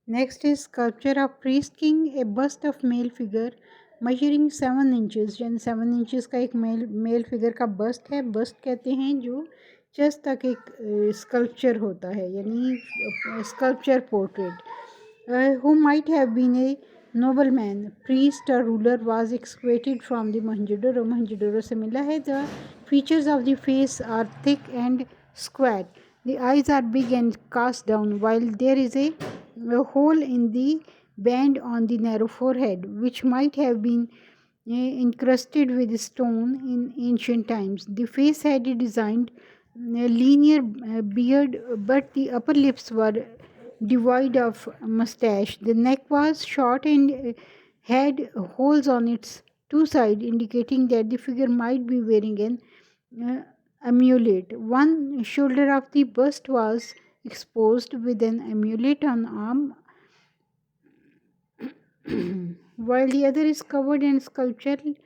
Next is sculpture of priest king, a bust of male figure measuring 7 inches, यानी 7 inches का एक male figure का bast है. Bast कहते हैं जो चेस्ट तक एक स्कल्पचर होता है, यानी sculpture portrait. Who might have been a nobleman, priest or ruler was excavated from the Mohenjo-daro. Mohenjo-daro से मिला है. The features of the face are thick and square. The eyes are big and cast down, while there is a hole in the band on the narrow forehead, which might have been encrusted with stone in ancient times. The face had a designed linear beard, but the upper lips were devoid of mustache. The neck was short and had holes on its two sides, indicating that the figure might be wearing an amulet. One shoulder of the bust was exposed with an amulet on arm, while the other is covered and sculpturally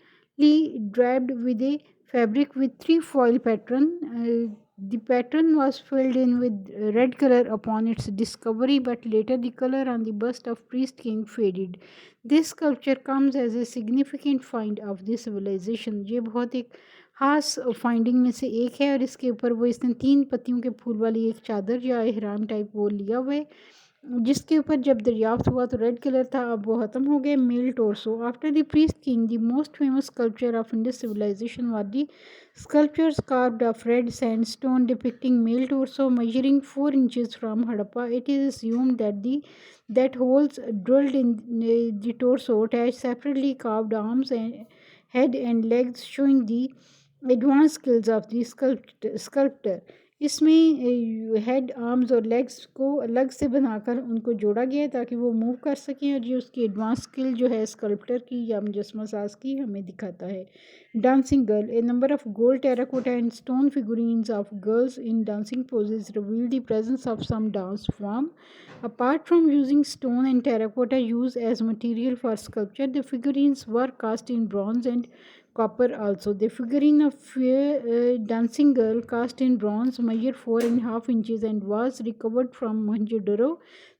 draped with a fabric with three foil pattern. The pattern was filled in with red color upon its discovery, but later the color on the bust of priest king faded. This sculpture comes as a significant find of this civilization. ये बहुत एक खास finding में से एक है, और इसके ऊपर वो इसने 3 पत्तियों के फूल वाली एक चादर या इहराम टाइप वो लिया हुआ है, जिसके ऊपर जब दरियाफ्त हुआ तो रेड कलर था, अब वो ख़त्म हो गए. Male torso after the priest king the most famous sculpture of Indus civilisation was the sculptures carved of red sandstone depicting male torso measuring 4 inches from Harappa. It is assumed that that holes drilled in the torso attached separately carved arms and head and legs, showing the advanced skills of the sculptor. इसमें head arms और legs को अलग से बनाकर उनको जोड़ा गया है ताकि वो मूव कर सकें, और ये उसकी एडवांस स्किल जो है स्कल्प्टर की या मुजस्मा साज की हमें दिखाता है. Dancing girl, a number of gold terracotta and stone figurines of girls in dancing poses reveal the presence of some dance form. Apart from using stone and terracotta used as material for sculpture, the figurines were cast in bronze and copper also. The figurine of a dancing girl cast in bronze measured 4.5 inches and was recovered from Mohenjo-daro.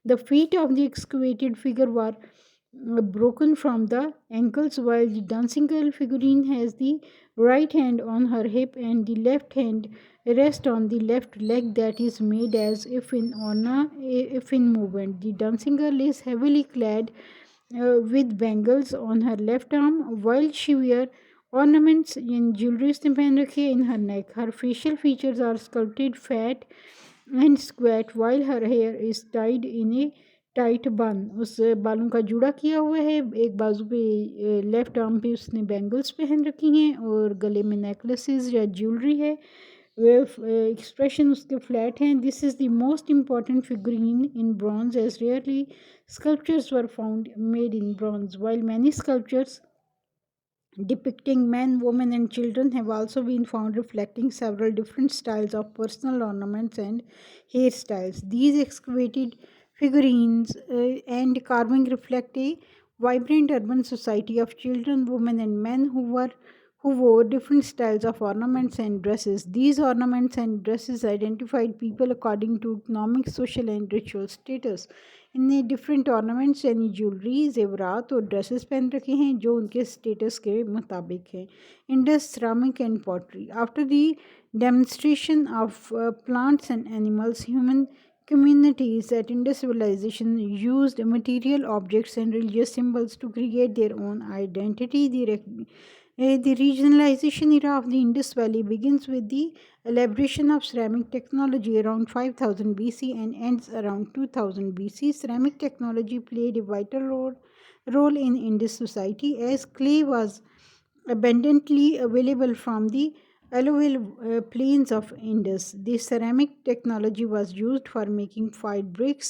The feet of the excavated figure were broken from the ankles, while the dancing girl figurine has the right hand on her hip and the left hand rest on the left leg that is made as if in movement. The dancing girl is heavily clad with bangles on her left arm, while she wears ornaments in jewelry उसने पहन रखी है in her neck. Her facial features are sculpted fat and squat, while her hair is tied in a tight बन. उस बालों का जूड़ा किया हुआ है. एक बाजू पे लेफ्ट आर्म पे उसने बैंगल्स पहन रखी हैं और गले में नेकलेसेस या ज्वेलरी है. वे एक्सप्रेशन उसके फ्लैट हैं. This is the most important figurine in bronze age rarely sculptures were found made in bronze, while many sculptures depicting men, women, and children have also been found reflecting several different styles of personal ornaments and hairstyles. These excavated figurines and carving reflect a vibrant urban society of children, women, and men who wore different styles of ornaments and dresses. These ornaments and dresses identified people according to economic, social, and ritual status. इनने different ornaments यानी jewellery, जेवरात और dresses पहन रखे हैं जो उनके status के मुताबिक हैं. Indus ceramic and pottery, after the demonstration of plants and animals, human communities at Indus civilization used material objects and religious symbols to create their own identity. The regionalization era of the Indus Valley begins with the elaboration of ceramic technology around 5000 BC and ends around 2000 BC. Ceramic technology played a vital role in Indus society as clay was abundantly available from the alluvial plains of Indus. The ceramic technology was used for making fired bricks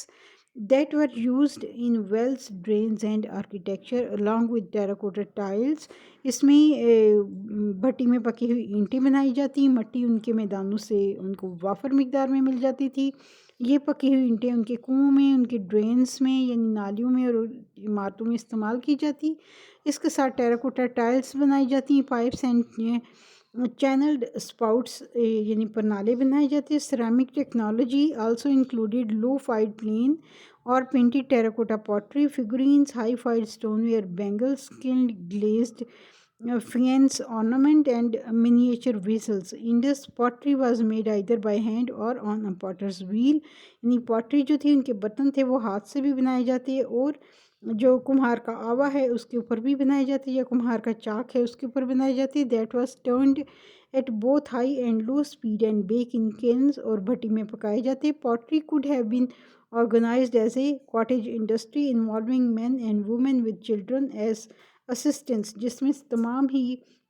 that were used in wells, drains, and architecture along with terracotta tiles. इसमें भट्टी में पकी हुई ईंटें बनाई जाती, मट्टी उनके मैदानों से उनको वाफर मिकदार में मिल जाती थी. ये पकी हुई ईंटें उनके कुओं में, उनके ड्रेन्स में यानी नालियों में और इमारतों में इस्तेमाल की जाती. इसके साथ टेराकोटा टाइल्स बनाई जाती हैं, पाइप्स एंड channeled spouts यानी प्रणाली बनाए जाते हैं. Ceramic technology also included low-fired plain or painted terracotta pottery, figurines, high-fired stoneware bangles, skilled glazed faience ornament, and miniature vessels. Indus pottery was made either by hand or on a potter's wheel. यानी pottery जो थी उनके बर्तन थे वो हाथ से भी बनाए जाते हैं और जो कुम्हार का आवा है उसके ऊपर भी बनाई जाती है या कुम्हार का चाक है उसके ऊपर बनाई जाती है. That was turned at both high and low speed and bake in kilns और भट्टी में पकाए जाते हैं. Pottery could have been organized as a cottage industry involving men and women with children as assistants, जिसमें तमाम ही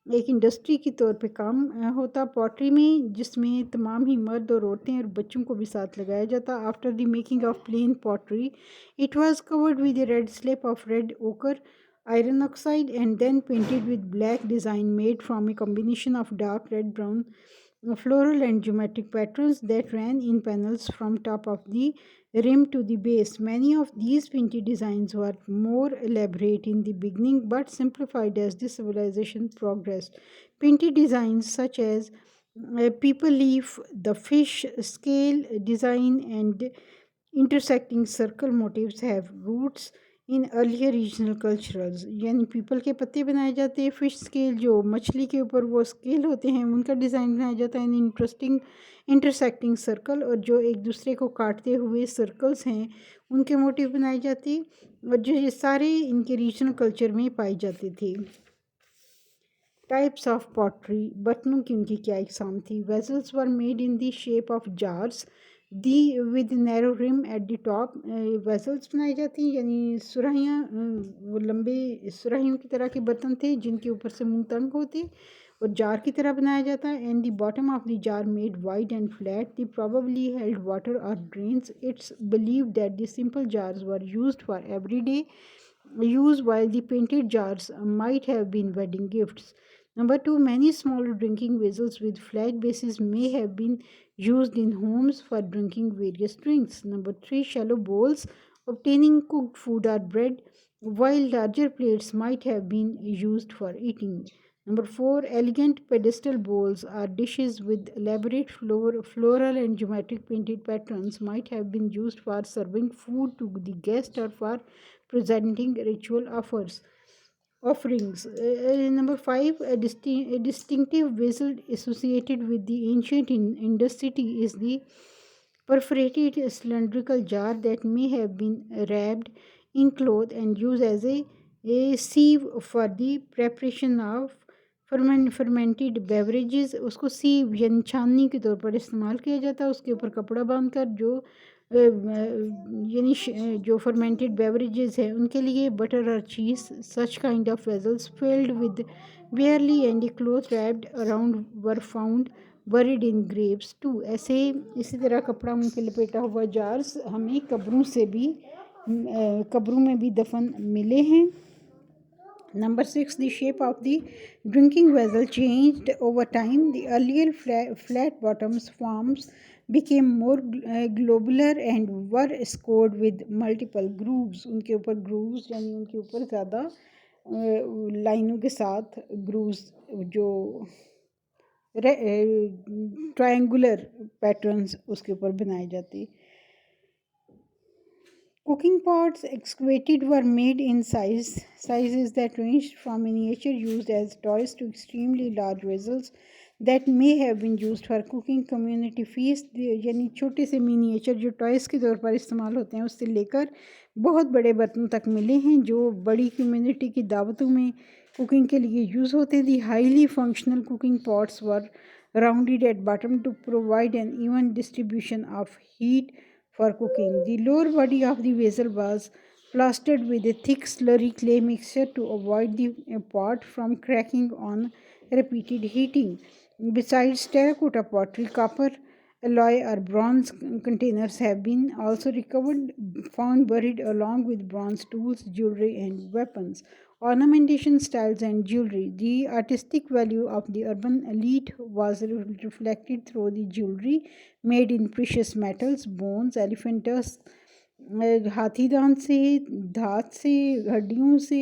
एक इंडस्ट्री के तौर पे काम होता पॉटरी में, जिसमें तमाम ही मर्द और औरतें और बच्चों को भी साथ लगाया जाता. After the making of plain pottery it was covered with a red slab of red ochre iron oxide and then painted with black design made from a combination of dark red, brown, floral and geometric patterns that ran in panels from top of the rim to the base. Many of these painted designs were more elaborate in the beginning but simplified as the civilization progressed. Painted designs such as people leaf, the fish scale design, and intersecting circle motifs have roots in earlier regional culturals. यानी people के पत्ते बनाए जाते हैं, fish scale जो मछली के ऊपर वो स्केल होते हैं उनका डिज़ाइन बनाया जाता है, इन इंटरेस्टिंग इंटरसेक्टिंग सर्कल और जो एक दूसरे को काटते हुए सर्कल्स हैं उनके मोटिव बनाए जाते हैं और जो ये सारे इनके रीजनल कल्चर में पाए जाते थे. टाइप्स ऑफ पॉटरी, बर्तनों की उनकी क्या इकसाम थी. Vessels were made in the shape of jars the with narrow rim at the top. Vessels बनाई जाती हैं यानी सुराहियाँ, वो लंबे सुराहियों की तरह के बर्तन थे जिनके ऊपर से मुंह तंग होते और जार की तरह बनाया जाता है. And the bottom of the jar made wide and flat, the probably held water or drains. It's believed that the simple jars were used for everyday use while the painted jars might have been wedding gifts. Number two, many smaller drinking vessels with flat bases may have been used in homes for drinking various drinks. Number three, shallow bowls obtaining cooked food or bread, while larger plates might have been used for eating. Number four, elegant pedestal bowls or dishes with elaborate floral and geometric painted patterns might have been used for serving food to the guest or for presenting ritual offerings. Number five, a distinctive vessel associated with the ancient Indus city is the perforated cylindrical jar that may have been wrapped in cloth and used as a sieve for the preparation of fermented beverages. उसको सीव यानी छाननी के तौर पर इस्तेमाल किया जाता है. उसके ऊपर कपड़ा बांधकर जो यानी जो फर्मेंटेड बेवरेजेस हैं उनके लिए बटर और cheese such kind of vessels filled with barley and a cloth wrapped around were found buried in graves too. ऐसे इसी तरह कपड़ा मुंह पे लपेटा हुआ जार्स हमें कब्रों से भी कब्रों में भी दफन मिले हैं. Number six, the shape of the drinking vessel changed over time. The earlier flat bottoms forms became more globular and were scored with multiple grooves. उनके ऊपर grooves यानी उनके ऊपर ज़्यादा लाइनों के साथ grooves जो ट्रायंगुलर पैटर्न्स उसके ऊपर बनाए जाते. Cooking pots excavated were made in sizes that ranged from miniature used as toys to extremely large vessels that may have been used for cooking community feast. यानी छोटे से मिनिएचर जो toys के तौर पर इस्तेमाल होते हैं उससे लेकर बहुत बड़े बर्तन तक मिले हैं जो बड़ी कम्युनिटी की दावतों में कुकिंग के लिए यूज़ होते हैं. The highly functional cooking pots were rounded at bottom to provide an even distribution of heat for cooking. The lower body of the vessel was plastered with a thick slurry clay mixture to avoid the pot from cracking on repeated heating. Besides terracotta pottery, copper alloy or bronze containers have been also recovered, found buried along with bronze tools, jewelry, and weapons. Ornamentation styles and jewelry. The artistic value of the urban elite was reflected through the jewelry made in precious metals, bones, elephant tusks, हाथी दांत से, धात से, हड्डियों से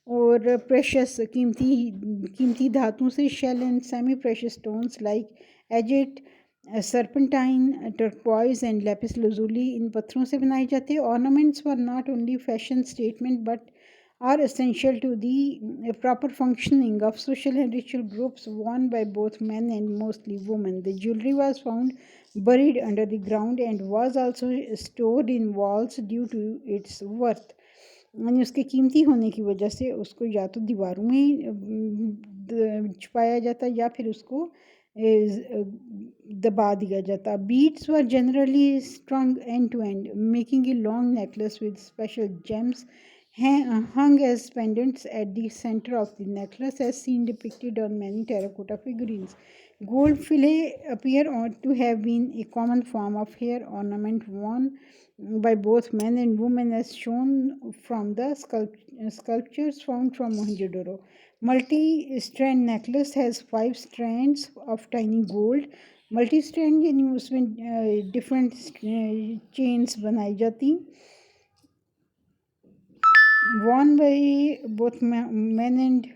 और precious कीमती कीमती धातु से shell and semi precious stones like agate, serpentine, turquoise and lapis lazuli इन पत्थरों से बनाए जाते हैं. Ornaments were not only fashion statement but are essential to the proper functioning of social and ritual groups worn by both men and mostly women. The jewelry was found buried under the ground and was also stored in vaults due to its worth. यानी उसके कीमती होने की वजह से उसको या तो दीवारों में छुपाया जाता या फिर उसको दबा दिया जाता. Beads were generally strung end to end making a long necklace with special gems hung as pendants at the center of the necklace as seen depicted on many terracotta figurines. Gold fillet appear to have been a common form of hair ornament worn by both men and women as shown from the sculptures found from Mohenjo-daro. Multi-strand necklace has 5 strands of tiny gold. Multi-strand यानी उसमें different chains बनाई जाती worn by both men and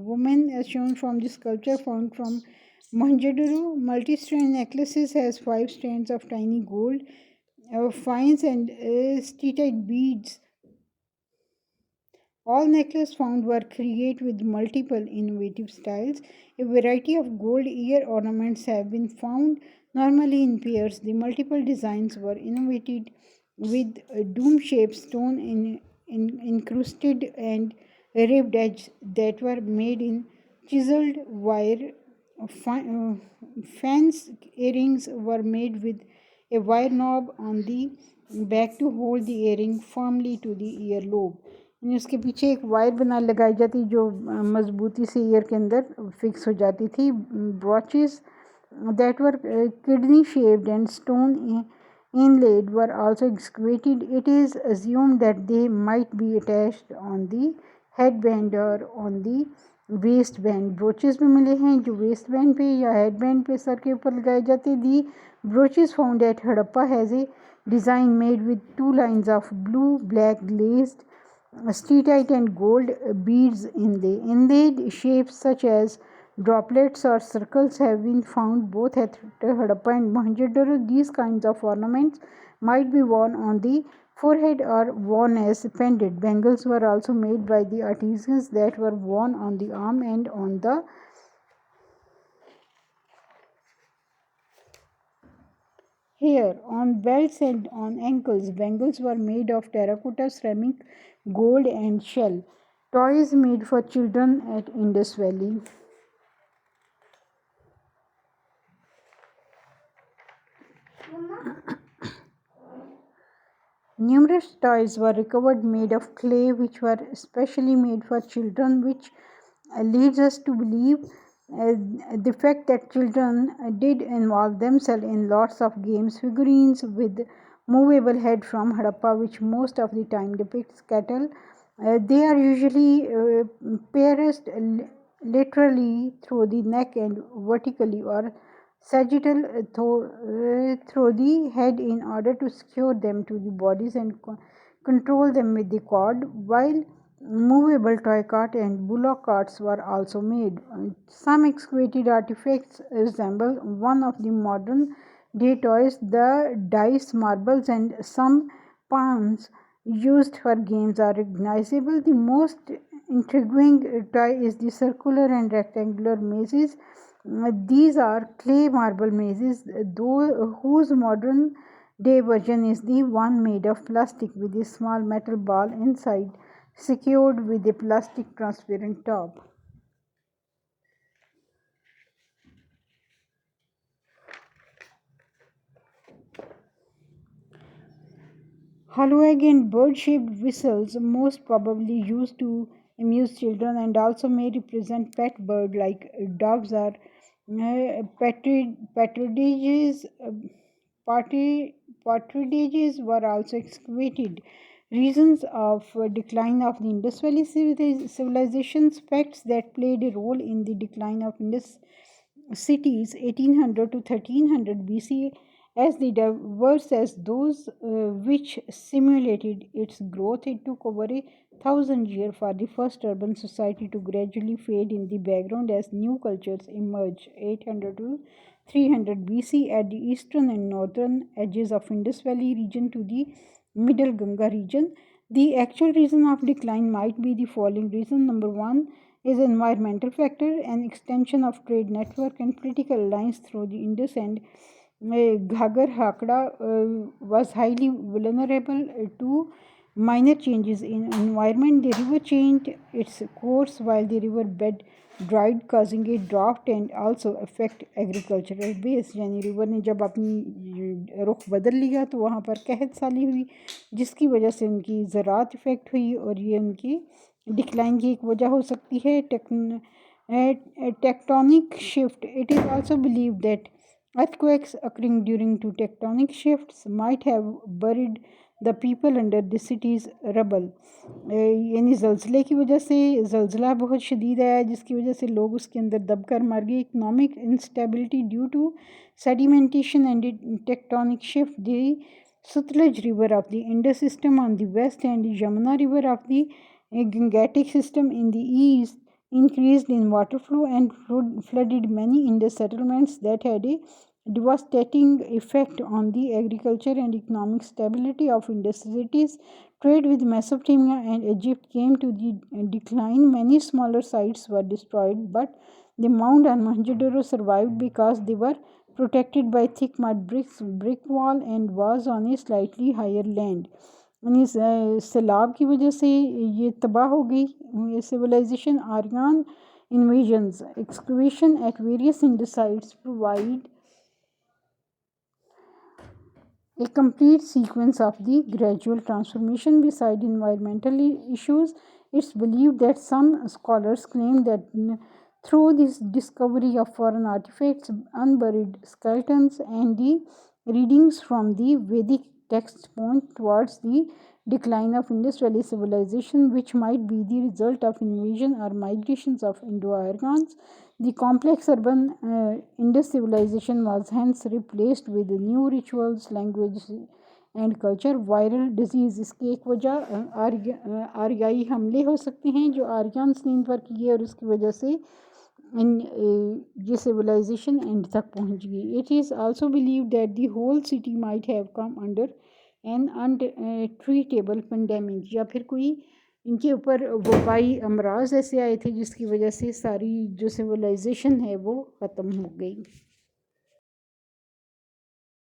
women as shown from the sculpture found from Mohenjo-daro. Multi-strand necklaces has 5 strands of tiny gold fines and steatite beads. All necklaces found were created with multiple innovative styles. A variety of gold ear ornaments have been found, normally in pairs. The multiple designs were innovated with dome-shaped stone encrusted and ribbed edges that were made in chiseled wire. Fans earrings were made with a wire knob on the back to hold the earring firmly to the earlobe. यानी उसके पीछे एक wire बना लगाई जाती जो मजबूती से ईयर के अंदर फिक्स हो जाती थी. ब्रॉचेस that were kidney shaped and stone inlaid were also excavated. It is assumed that they might be attached on the headband or on the waistband. Brooches भी मिले हैं जो waistband पे या headband पे सर के ऊपर लगाए जाते. The brooches found at Harappa has a design made with 2 lines of blue black glazed steatite and gold beads inlaid shapes such as droplets or circles have been found both at Harappa and Mohenjo-daro. These kinds of ornaments might be worn on the forehead or worn as pendant. Bangles were also made by the artisans that were worn on the arm and on the hair. On belts and on ankles, bangles were made of terracotta, ceramic, gold, and shell. Toys made for children at Indus Valley. Numerous toys were recovered made of clay which were specially made for children, which leads us to believe the fact that children did involve themselves in lots of games. Figurines with movable head from Harappa, which most of the time depicts cattle. They are usually pierced laterally through the neck and vertically or sagittal through the head in order to secure them to the bodies and control them with the cord, while movable toy cart and bullock carts were also made. Some excavated artifacts resemble one of the modern day toys. The dice, marbles, and some pawns used for games are recognizable. The most intriguing toy is the circular and rectangular mazes. These are clay marble mazes, though whose modern day version is the one made of plastic with a small metal ball inside, secured with a plastic transparent top. Hollow egg and bird-shaped whistles, most probably used to amuse children and also may represent pet bird like dogs or partridges. Partridges were also excavated. Reasons of decline of the Indus Valley civilizations, facts that played a role in the decline of Indus cities 1800 to 1300 BC as diverse as those which simulated its growth. It took over 1,000 years for the first urban society to gradually fade in the background as new cultures emerged. 800 to 300 BC at the eastern and northern edges of Indus Valley region to the middle Ganga region. The actual reason of decline might be the following reason. Number one is environmental factor, an extension of trade network and political lines through the Indus and Ghagar Hakra was highly vulnerable to minor changes in environment. The river changed its course while the river bed dried, causing a drought and also affect agricultural base. यानी river ने जब अपनी रुख बदल लिया तो वहाँ पर कहत साली हुई, जिसकी वजह से उनकी ज़रात इफ़ेक्ट हुई और ये उनकी डिक्लाइन की एक वजह हो सकती है. Tectonic shift. It is also believe that earthquakes occurring during two tectonic shifts might have buried the people under the city's rubble. यानी ज़लज़ले की वजह से ज़लज़ला बहुत शदीद आया जिसकी वजह से लोग उसके अंदर दब कर मर गए. Economic instability due to sedimentation and tectonic shift. The Sutlej river of the Indus system on the west and the Yamuna river of the Gangetic system in the east increased in water flow and flooded many Indus settlements that had a devastating effect on the agriculture and economic stability of Indus cities. Trade with Mesopotamia and Egypt came to the decline. Many smaller sites were destroyed, but the mound and Mohenjo-daro survived because they were protected by thick mud brick wall and was on a slightly higher land. यानी सैलाब की वजह से ये तबाह हो गई ये civilisation. Aryan invasions. Excavation at various Indus sites provide a complete sequence of the gradual transformation. Beside environmental issues, it's believed that some scholars claim that through this discovery of foreign artifacts, unburied skeletons, and the readings from the Vedic texts point towards the decline of Indus Valley civilization, which might be the result of invasion or migrations of Indo-Aryans. The complex urban Indus civilization was hence replaced with new rituals, language and culture. Viral disease. इसकी एक वजह आर्याई हमले हो सकते हैं जो Aryans ने इन पर किए और उसकी वजह से ये सिविलाइजेशन एंड तक पहुंच गई. It is also believe that the whole city might have come under an untreatable pandemic, या फिर कोई इनके ऊपर वबाई अमराज ऐसे आए थे जिसकी वजह से सारी जो सिविलाइजेशन है वो ख़त्म हो गई.